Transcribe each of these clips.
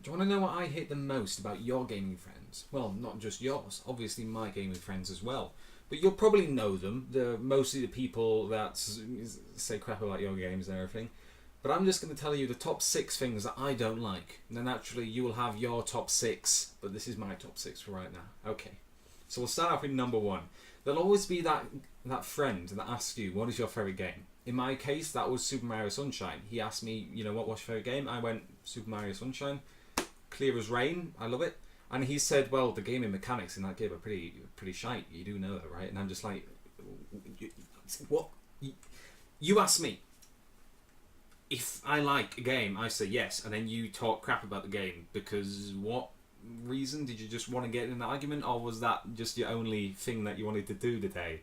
Do you want to know what I hate the most about your gaming friends? Well, not just yours, obviously my gaming friends as well. But you'll probably know them. They're mostly the people that say crap about your games and everything. But I'm just going to tell you the top 6 things that I don't like. And then naturally you will have your top 6, but this is my top 6 for right now. Okay. So we'll start off with number 1. There'll always be that friend that asks you, what is your favourite game? In my case, that was Super Mario Sunshine. He asked me, what was your favourite game? I went, Super Mario Sunshine. Clear as rain. I love it. And he said, well, the gaming mechanics in that game are pretty shite. You do know that, right? And I'm just like, what? You asked me if I like a game, I say yes, and then you talk crap about the game because what reason? Did you just want to get in an argument, or was that just your only thing that you wanted to do today?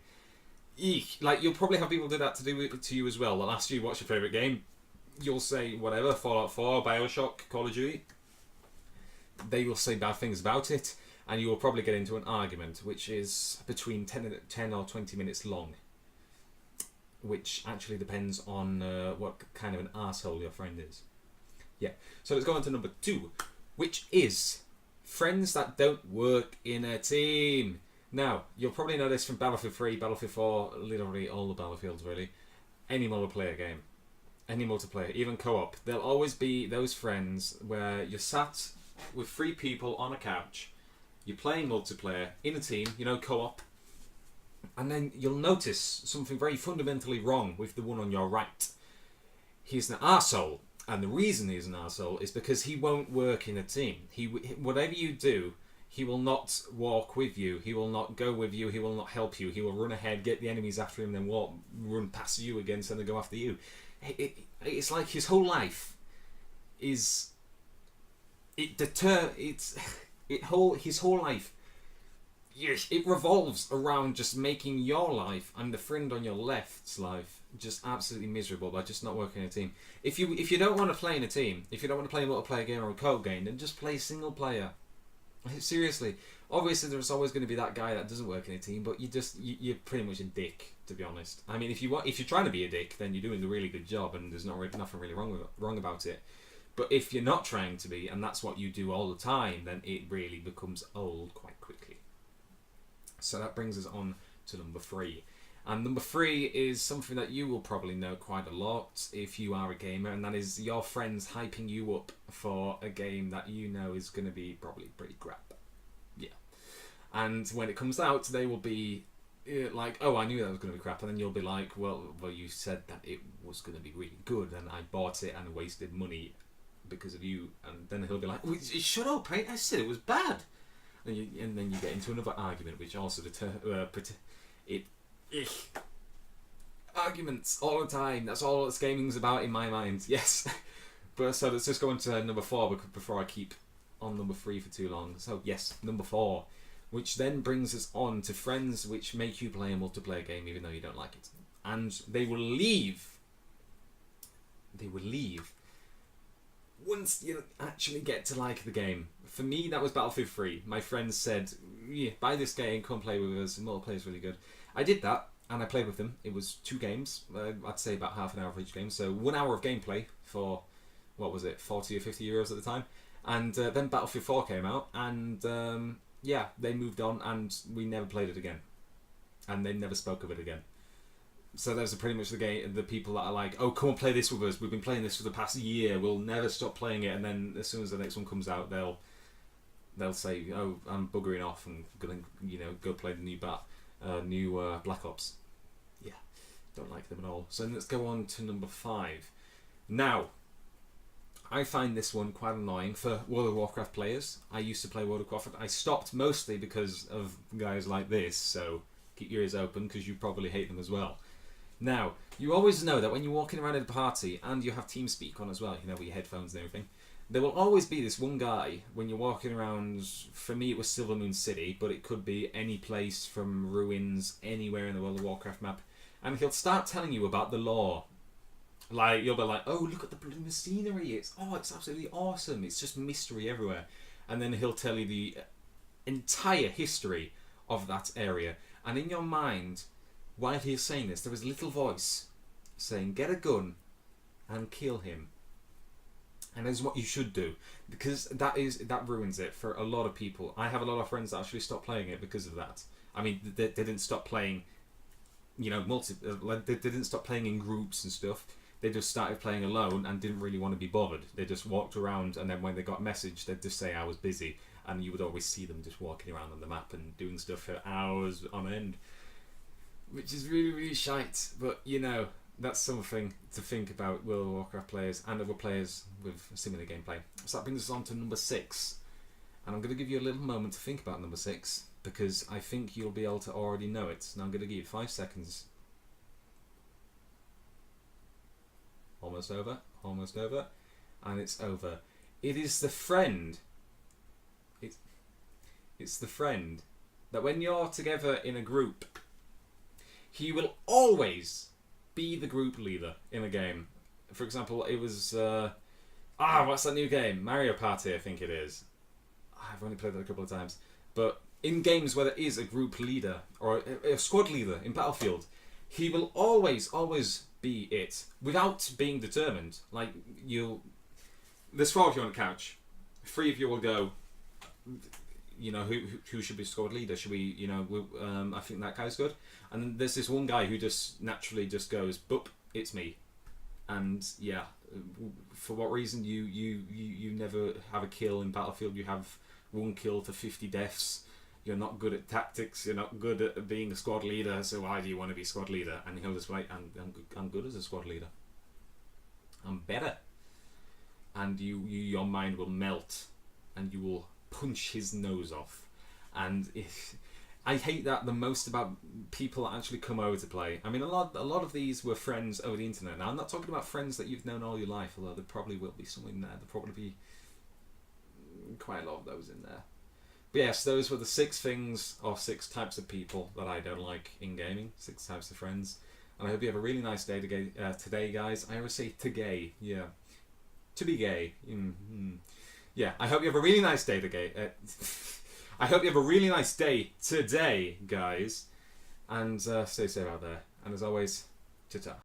Eek. Like, you'll probably have people do that to you as well. They'll ask you what's your favourite game. You'll say whatever, Fallout 4, Bioshock, Call of Duty. They will say bad things about it, and you will probably get into an argument, which is between 10 or 20 minutes long, which actually depends on what kind of an arsehole your friend is. Yeah, so let's go on to number 2, which is friends that don't work in a team. Now, you'll probably know this from Battlefield 3, Battlefield 4, literally all the Battlefields really. Any multiplayer game. Any multiplayer, even co-op. There'll always be those friends where you're sat with 3 people on a couch, you're playing multiplayer in a team, co-op, and then you'll notice something very fundamentally wrong with the one on your right. He's an arsehole, and the reason he's an arsehole is because he won't work in a team. Whatever you do, he will not walk with you, he will not go with you, he will not help you, he will run ahead, get the enemies after him, then run past you again, so they go after you. It's like his whole life is... his whole life, yes, it revolves around just making your life and the friend on your left's life just absolutely miserable by just not working in a team. If you don't want to play in a team, if you don't want to play a multiplayer game or a co-op game, then just play single player. Seriously, obviously there's always going to be that guy that doesn't work in a team, but you're pretty much a dick, to be honest. I mean, if you're trying to be a dick, then you're doing a really good job, and there's nothing really wrong about it. But if you're not trying to be, and that's what you do all the time, then it really becomes old quite quickly. So that brings us on to number 3. And number 3 is something that you will probably know quite a lot if you are a gamer, and that is your friends hyping you up for a game that you know is going to be probably pretty crap. Yeah. And when it comes out, they will be like, oh, I knew that was going to be crap, and then you'll be like, well, you said that it was going to be really good, and I bought it and wasted money because of you, and then he'll be like, shut up, mate, I said it was bad, and then you get into another argument, which also arguments all the time. That's all that gaming's about in my mind. Yes. But so let's just go on to number 4 before I keep on number 3 for too long. So yes, number 4, which then brings us on to friends which make you play a multiplayer game even though you don't like it, and they will leave once you actually get to like the game. For me, that was Battlefield 3. My friends said, yeah, buy this game, come play with us, multiplayer is really good. I did that, and I played with them. It was 2 games, I'd say about half an hour for each game, so 1 hour of gameplay for, what was it, 40 or 50 euros at the time. And then Battlefield 4 came out, and yeah, they moved on, and we never played it again. And they never spoke of it again. So those are pretty much the people that are like, oh, come and play this with us. We've been playing this for the past year. We'll never stop playing it. And then as soon as the next one comes out, they'll say, oh, I'm buggering off and gonna go play the new Black Ops. Yeah, don't like them at all. So let's go on to number 5. Now, I find this one quite annoying for World of Warcraft players. I used to play World of Warcraft. I stopped mostly because of guys like this. So keep your ears open because you probably hate them as well. Now, you always know that when you're walking around at a party and you have TeamSpeak on as well, with your headphones and everything, there will always be this one guy when you're walking around. For me, it was Silvermoon City, but it could be any place from ruins, anywhere in the World of Warcraft map, and he'll start telling you about the lore. Like, you'll be like, oh, look at the bloody scenery, it's absolutely awesome, it's just mystery everywhere. And then he'll tell you the entire history of that area, and in your mind, while he's saying this, there is a little voice saying, get a gun and kill him. And that's what you should do, because that ruins it for a lot of people. I have a lot of friends that actually stopped playing it because of that. I mean, they didn't stop playing, they didn't stop playing in groups and stuff. They just started playing alone and didn't really want to be bothered. They just walked around, and then when they got a message, they'd just say I was busy, and you would always see them just walking around on the map and doing stuff for hours on end, which is really, really shite. But that's something to think about, World of Warcraft players and other players with similar gameplay. So that brings us on to number 6. And I'm going to give you a little moment to think about number 6, because I think you'll be able to already know it. Now I'm going to give you 5 seconds. Almost over, and it's over. It is the friend. It's the friend that when you're together in a group, he will always be the group leader in a game. For example, it was what's that new game? Mario Party, I think it is. I've only played it a couple of times, but in games where there is a group leader or a squad leader in Battlefield, he will always be it without being determined. Like, there's 4 of you on the couch. 3 of you will go, who should be squad leader? Should we, I think that guy's good. And then there's this one guy who just naturally just goes, boop, it's me. And yeah, for what reason you never have a kill in Battlefield? You have 1 kill to 50 deaths. You're not good at tactics. You're not good at being a squad leader. So why do you want to be squad leader? And he'll just like, I'm good as a squad leader. I'm better. And your mind will melt, and you will punch his nose off. And I hate that the most about people that actually come over to play. I mean, a lot of these were friends over the internet. Now, I'm not talking about friends that you've known all your life, although there probably will be some in there. There'll probably be quite a lot of those in there. But yes, those were the 6 things, or 6 types of people that I don't like in gaming. 6 types of friends. And I hope you have a really nice day today, guys. I always say to-gay, yeah. To be gay. Mm-hmm. Yeah, I hope you have a really nice day today. I hope you have a really nice day today, guys. And stay safe out there. And as always, ta-ta.